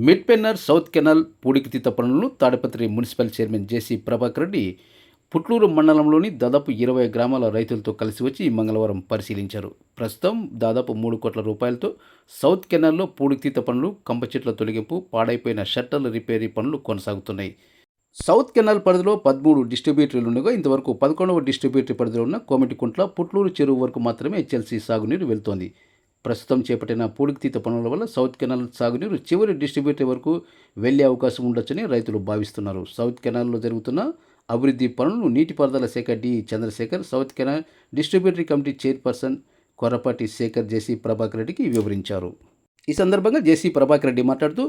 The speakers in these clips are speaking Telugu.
మిడ్‌పెన్నర్ సౌత్ కెనాల్ పూడికతీత పనులను తాడిపత్రి మున్సిపల్ చైర్మన్ జేసీ ప్రభాకర్ రెడ్డి పుట్లూరు మండలంలోని దాదాపు 20 గ్రామాల రైతులతో కలిసి వచ్చి మంగళవారం పరిశీలించారు. ప్రస్తుతం దాదాపు 3 కోట్ల రూపాయలతో సౌత్ కెనాల్లో పూడికతీత పనులు, కంప చెట్ల తొలగింపు, పాడైపోయిన షట్టర్ల రిపేరీ పనులు కొనసాగుతున్నాయి. సౌత్ కెనాల్ పరిధిలో 13 డిస్ట్రిబ్యూటరీలు ఉండగా ఇంతవరకు 11వ డిస్ట్రిబ్యూటరీ పరిధిలో ఉన్న కోమిటికుంట్ల, పుట్లూరు చెరువు వరకు మాత్రమే హెచ్ఎల్సీ సాగునీరు వెళ్తోంది. ప్రస్తుతం చేపట్టిన పూడికతీత పనుల వల్ల సౌత్ కెనాల్ సాగునీరు చివరి డిస్ట్రిబ్యూటరీ వరకు వెళ్లే అవకాశం ఉండొచ్చని రైతులు భావిస్తున్నారు. సౌత్ కెనాల్లో జరుగుతున్న అభివృద్ధి పనులను నీటిపారుదల శాఖ D Chandrasekhar, south canal distributary committee chairperson Korrapati Sekhar JC Prabhakar రెడ్డికి వివరించారు. ఈ సందర్భంగా జేసీ ప్రభాకర్ రెడ్డి మాట్లాడుతూ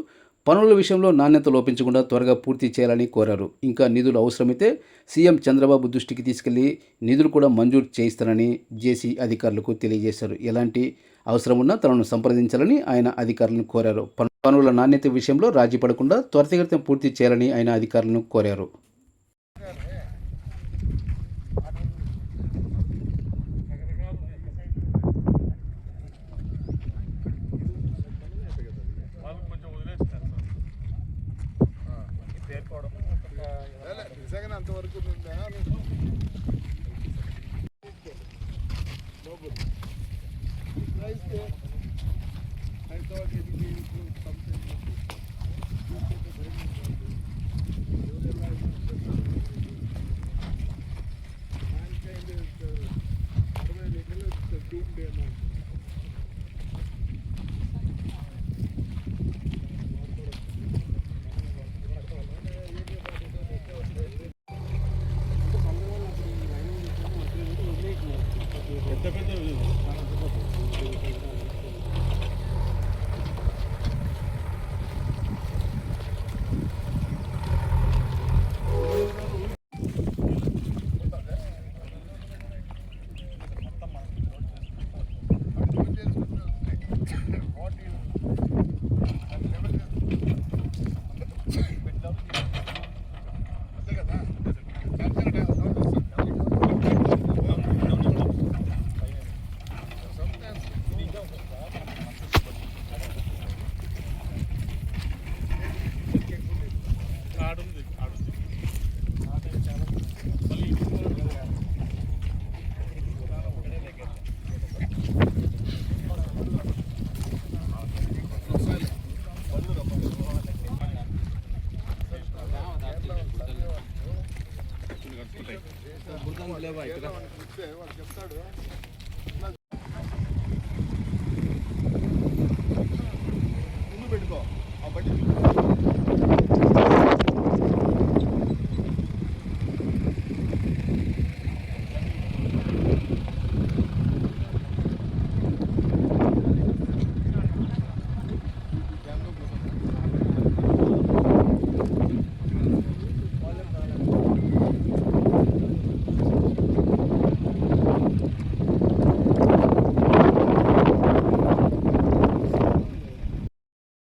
పనుల విషయంలో నాణ్యత లోపించకుండా త్వరగా పూర్తి చేయాలని కోరారు. ఇంకా నిధులు అవసరమైతే సీఎం చంద్రబాబు దృష్టికి తీసుకెళ్లి నిధులు కూడా మంజూరు చేయిస్తానని జేసీ అధికారులకు తెలియజేశారు. ఎలాంటి అవసరం ఉన్నా తనను సంప్రదించాలని ఆయన అధికారులను కోరారు. పనుల నాణ్యత విషయంలో రాజీ పడకుండా త్వరితగతిన పూర్తి చేయాలని ఆయన అధికారులను కోరారు. అంతవరకు చెప్తాడు. ముందు పెట్టుకో ఆ బట్టి